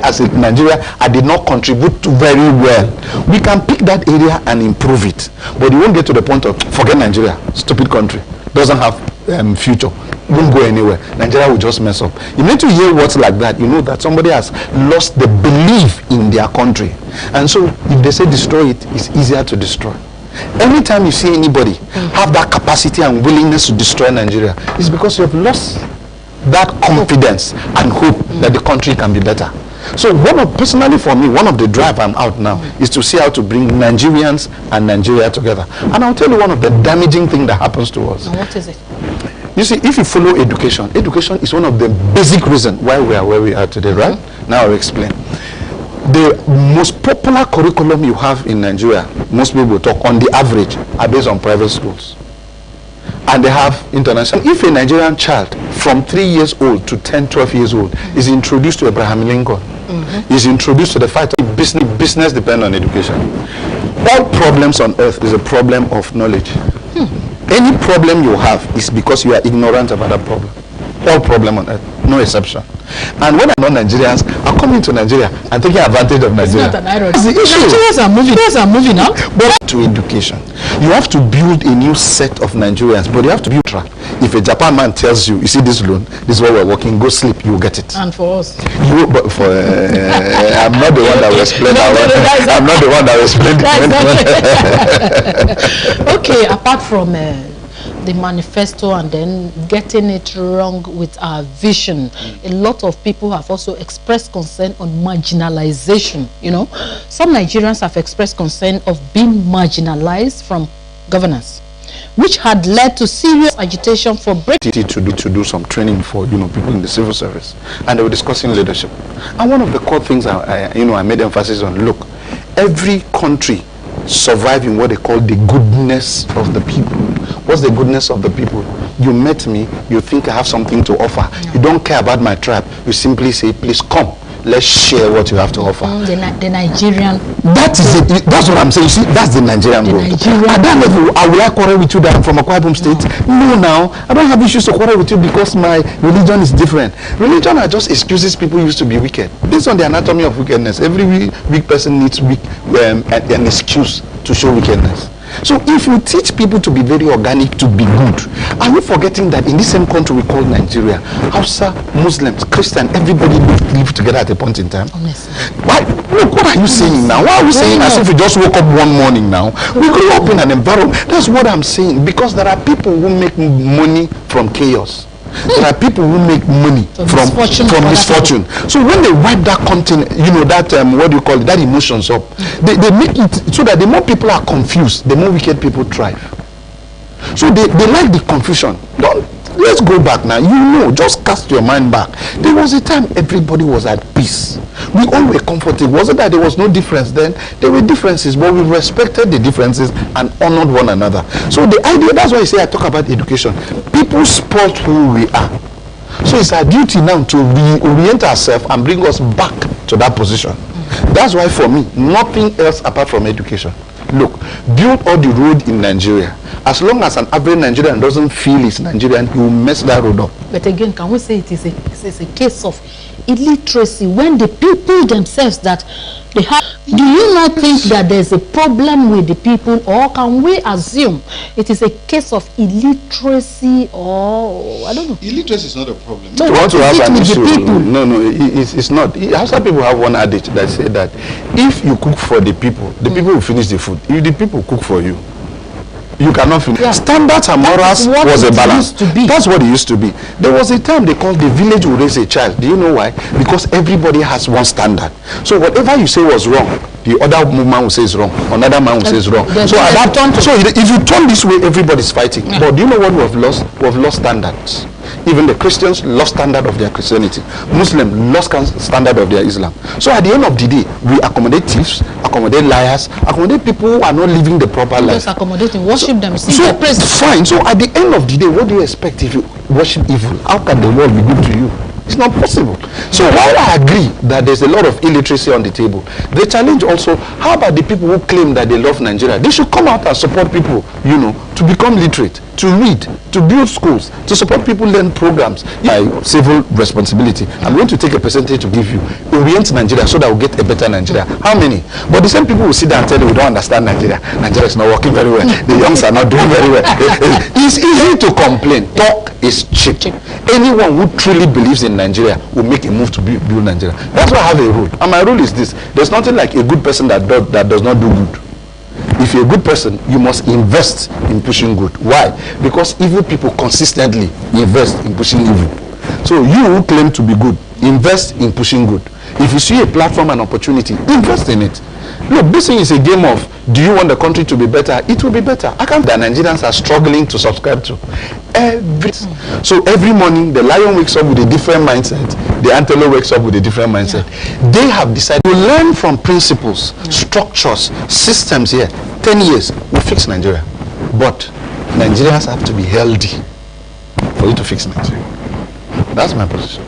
as a Nigeria, I did not contribute very well. We can pick that area and improve it, but you won't get to the point of forget Nigeria, stupid country, doesn't have future, won't go anywhere. Nigeria will just mess up. You need to hear words like that. You know that somebody has lost the belief in their country, and so if they say destroy it, it's easier to destroy. Anytime you see anybody have that capacity and willingness to destroy Nigeria, it's because you have lost that confidence and hope that the country can be better. So personally for me, one of the drive I'm out now is to see how to bring Nigerians and Nigeria together. And I'll tell you one of the damaging things that happens to us. And what is it? You see, if you follow education is one of the basic reasons why we are where we are today, right? Now I'll explain. The most popular curriculum you have in Nigeria, most people talk on the average, are based on private schools. And they have international. If a Nigerian child from 3 years old to 10, 12 years old is introduced to Abraham Lincoln, is introduced to the fact that business depends on education. All problems on earth is a problem of knowledge. Any problem you have is because you are ignorant about that problem. All problem on earth, no exception. And when I'm not Nigerians are coming to Nigeria and taking advantage of Nigeria. It's not an irony. The issue. Nigerians are moving out. But to education, you have to build a new set of Nigerians, but you have to build track. If a Japan man tells you, you see this loan, this is what we're working, go sleep, you will get it. And for us, but for I'm not the one that will explain. I'm not the one that will explain. Okay, apart from the manifesto and then getting it wrong with our vision, a lot of people have also expressed concern on marginalization. You know, some Nigerians have expressed concern of being marginalized from governance, which had led to serious agitation for breaking. To do some training for people in the civil service, and they were discussing leadership. And one of the core things I made emphasis on: look, every country survive in what they call the goodness of the people. What's the goodness of the people? You met me, you think I have something to offer. You don't care about my tribe. You simply say, please come, let's share what you have to offer. The Nigerian. That is it. That's what I'm saying. You see, that's the Nigerian goal. At that level, I will quarrel with you that I'm from a Akwa Ibom state. No, now I don't have issues to quarrel with you because my religion is different. Religion are just excuses people used to be wicked. Based on the anatomy of wickedness, every weak person needs an excuse to show wickedness. So if you teach people to be very organic, to be good, are we forgetting that in this same country we call Nigeria, Hausa, Muslims, Christian, everybody live together at a point in time? Honestly. Why? Look, what are you saying now? Why are we saying as if we just woke up one morning now? We grew up in an environment. That's what I'm saying. Because there are people who make money from chaos. There are people who make money from misfortune. So when they wipe that content, that what do you call it, that emotions up, they make it so that the more people are confused, the more wicked people thrive. So they like the confusion. Let's go back now. Just cast your mind back. There was a time everybody was at peace. We all were comfortable. Wasn't that there was no difference then? There were differences, but we respected the differences and honored one another. So the idea, that's why I say I talk about education. People spot who we are. So it's our duty now to reorient ourselves and bring us back to that position. That's why for me, nothing else apart from education. Look, build all the road in Nigeria. As long as an average Nigerian doesn't feel he's Nigerian, he will mess that road up. But again, can we say it is a case of illiteracy when the people themselves that they have? Do you not think that there's a problem with the people, or can we assume it is a case of illiteracy, or I don't know? Illiteracy is not a problem. So what is it with the people? No, it's not. Hausa people have one adage that say that if you cook for the people will finish the food. If the people cook for you, you cannot finish. Yeah. Standards and morals was a balance. That's what it used to be. There was a time they called the village will raise a child. Do you know why? Because everybody has one standard. So whatever you say was wrong, the other man will say is wrong. Another man will say is wrong. So at that time, if you turn this way, everybody's fighting. Yeah. But do you know what we have lost? We have lost standards. Even the Christians lost standard of their Christianity. Muslims lost standard of their Islam. So at the end of the day, we accommodate thieves, accommodate liars, accommodate people who are not living the proper life. Just accommodating, worship them. So fine. So at the end of the day, what do you expect if you worship evil? How can the world be good to you? It's not possible. So while I agree that there's a lot of illiteracy on the table, the challenge also, how about the people who claim that they love Nigeria? They should come out and support people, you know, to become literate, to read, to build schools, to support people learn programs. My civil responsibility, I'm going to take a percentage to give you. Orient Nigeria so that we'll get a better Nigeria. How many? But the same people will sit down and tell you we don't understand Nigeria. Nigeria is not working very well. The youngs are not doing very well. It's easy to complain. Talk is cheap. Anyone who truly believes in Nigeria will make a move to build Nigeria. That's why I have a rule. And my rule is this. There's nothing like a good person that does not do good. If you're a good person, you must invest in pushing good. Why? Because evil people consistently invest in pushing evil. So you who claim to be good, invest in pushing good. If you see a platform and opportunity, invest in it. Look, this thing is a game of, do you want the country to be better? It will be better. I can't that Nigerians are struggling to subscribe to. So every morning, the lion wakes up with a different mindset. The antelope wakes up with a different mindset. Yeah. They have decided to learn from principles, structures, systems here. 10 years, we'll fix Nigeria. But Nigerians have to be healthy for you to fix Nigeria. That's my position.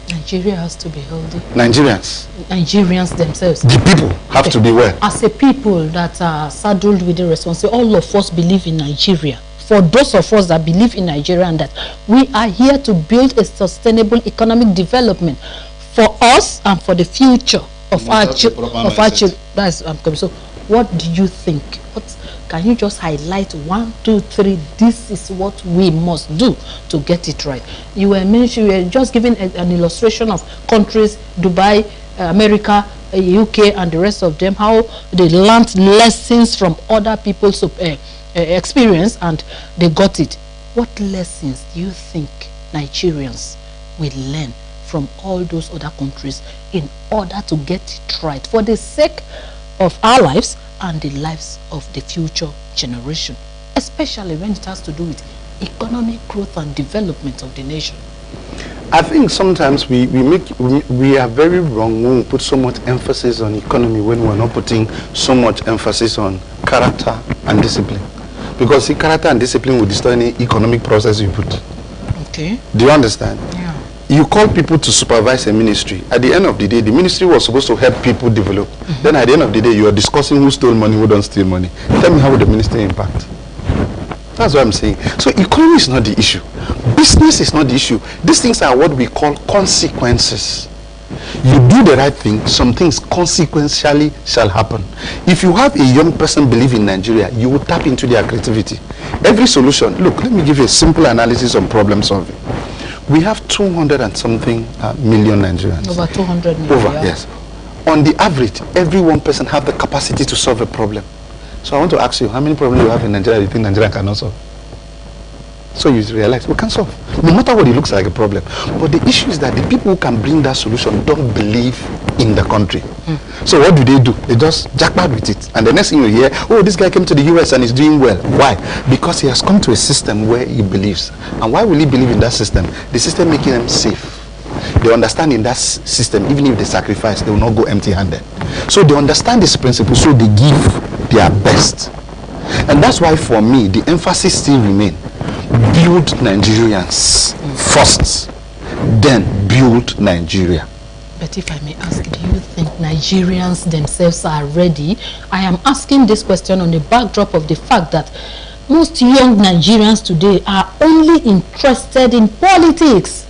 Nigeria has to be healthy. Nigerians themselves. The people have to be well. As a people that are saddled with the responsibility, all of us believe in Nigeria. For those of us that believe in Nigeria and that we are here to build a sustainable economic development for us and for the future of our children. So what do you think? Can you just highlight 1, 2, 3? This is what we must do to get it right. You were just giving an illustration of countries, Dubai, America, UK, and the rest of them, how they learned lessons from other people's experience and they got it. What lessons do you think Nigerians will learn from all those other countries in order to get it right for the sake of our lives and the lives of the future generation, especially when it has to do with economic growth and development of the nation? I think sometimes we are very wrong when we put so much emphasis on economy when we're not putting so much emphasis on character and discipline. Because the character and discipline will destroy any economic process you put. Okay. Do you understand? Yeah. You call people to supervise a ministry. At the end of the day, the ministry was supposed to help people develop. Then at the end of the day, you are discussing who stole money, who don't steal money. Tell me how will the ministry impact? That's what I'm saying. So economy is not the issue. Business is not the issue. These things are what we call consequences. You do the right thing, some things consequentially shall happen. If you have a young person believe in Nigeria, you will tap into their creativity. Every solution, look, let me give you a simple analysis on problem solving. We have 200 and something million Nigerians. Over 200 million. Over, yes. On the average, every one person have the capacity to solve a problem. So I want to ask you, how many problems you have in Nigeria you think Nigeria cannot solve? So you realize we can solve, no matter what it looks like a problem. But the issue is that the people who can bring that solution don't believe in the country. So what do? They just jackpot with it. And the next thing you hear, oh, this guy came to the US and is doing well. Why? Because he has come to a system where he believes. And why will he believe in that system? The system making them safe. They understand in that system, even if they sacrifice, they will not go empty-handed. So they understand this principle, so they give their best. And that's why for me, the emphasis still remains. Build Nigerians first, then build Nigeria. But if I may ask, do you think Nigerians themselves are ready? I am asking this question on the backdrop of the fact that most young Nigerians today are only interested in politics.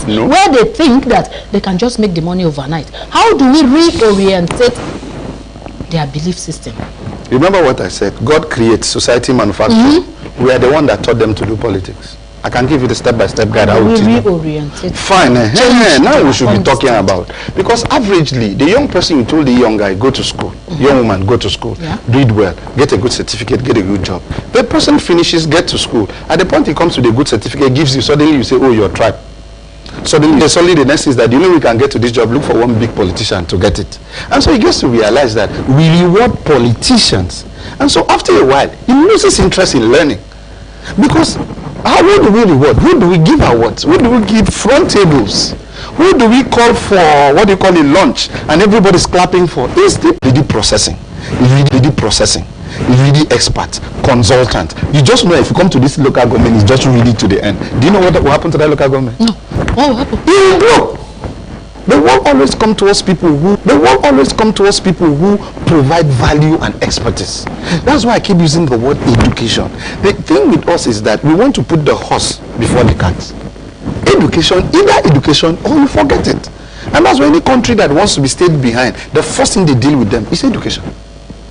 No. Where they think that they can just make the money overnight. How do we reorientate their belief system? Remember what I said, God creates, society manufactures. We are the one that taught them to do politics. I can give you the step-by-step guide. How we reorientate. Fine. Now we should be talking about. Because averagely, the young person, you told the young guy, go to school. Young woman, go to school. Read well. Get a good certificate. Get a good job. The person finishes, get to school. At the point he comes with a good certificate, gives you, suddenly you say, oh, you're a tribe. Suddenly the next is that you know we can get to this job, look for one big politician to get it. And so he gets to realize that we reward politicians. And so after a while, he loses interest in learning. Because who do we reward? Who do we give awards? Who do we give front tables? Who do we call for, what do you call it, lunch? And everybody's clapping for. It's the processing. Really expert, consultant. You just know if you come to this local government, it's just really to the end. Do you know what will happen to that local government? No. What happened? He will blow. The world always come to us people who provide value and expertise. That's why I keep using the word education. The thing with us is that we want to put the horse before the cat. Education, either education or you forget it. And that's why any country that wants to be stayed behind, the first thing they deal with them is education.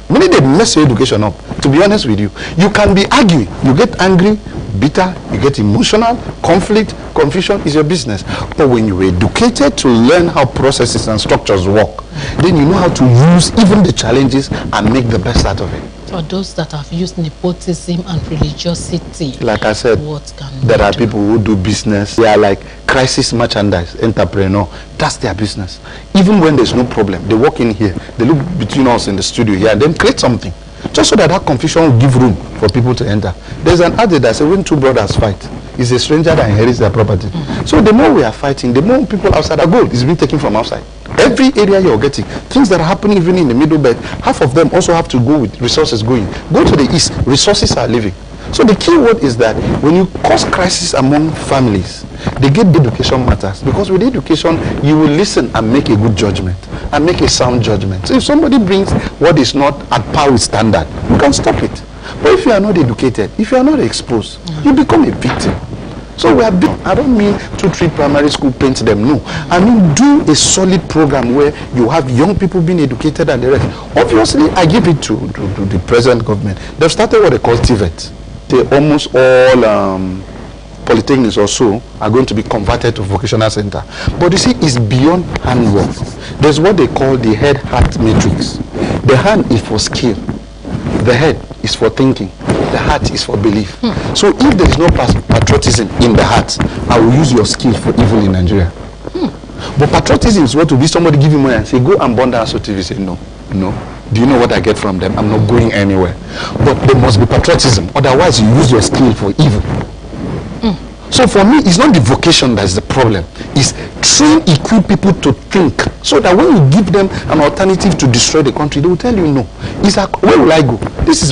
Meaning they mess your education up. To be honest with you, you can be arguing, you get angry, bitter, you get emotional, conflict, confusion is your business. But when you are educated to learn how processes and structures work, then you know how to use even the challenges and make the best out of it. For those that have used nepotism and religiosity, like I said, what can there are people who do business. They are like crisis merchandise entrepreneur. That's their business. Even when there's no problem, they walk in here, they look between us in the studio here, and then create something, just so that that confusion will give room for people to enter. There's an adage that says when two brothers fight, it's a stranger that inherits their property. So the more we are fighting, the more people outside are gold is being taken from outside. Every area you're getting, things that are happening even in the middle belt, half of them also have to go with resources going. Go to the east, resources are leaving. So the key word is that when you cause crisis among families, they get the education matters. Because with education, you will listen and make a good judgment and make a sound judgment. So if somebody brings what is not at par with standard, you can stop it. But if you are not educated, if you are not exposed, you become a victim. So we are big. I don't mean 2-3 primary school paint them, no. I mean do a solid program where you have young people being educated and the rest. Obviously, I give it to the present government. They've started what they call TVET. They almost all polytechnics or so are going to be converted to vocational center. But you see, it's beyond handwork. There's what they call the head-heart matrix. The hand is for skill. The head is for thinking. The heart is for belief. So if there is no patriotism in the heart, I will use your skill for evil in Nigeria. But patriotism is what will be somebody give you money and say, go and burn down TV. Say, no. Do you know what I get from them? I'm not going anywhere. But there must be patriotism. Otherwise, you use your skill for evil. So for me, it's not the vocation that's the problem. It's equip people to think. So that when you give them an alternative to destroy the country, they will tell you no. It's like, where will I go? This is my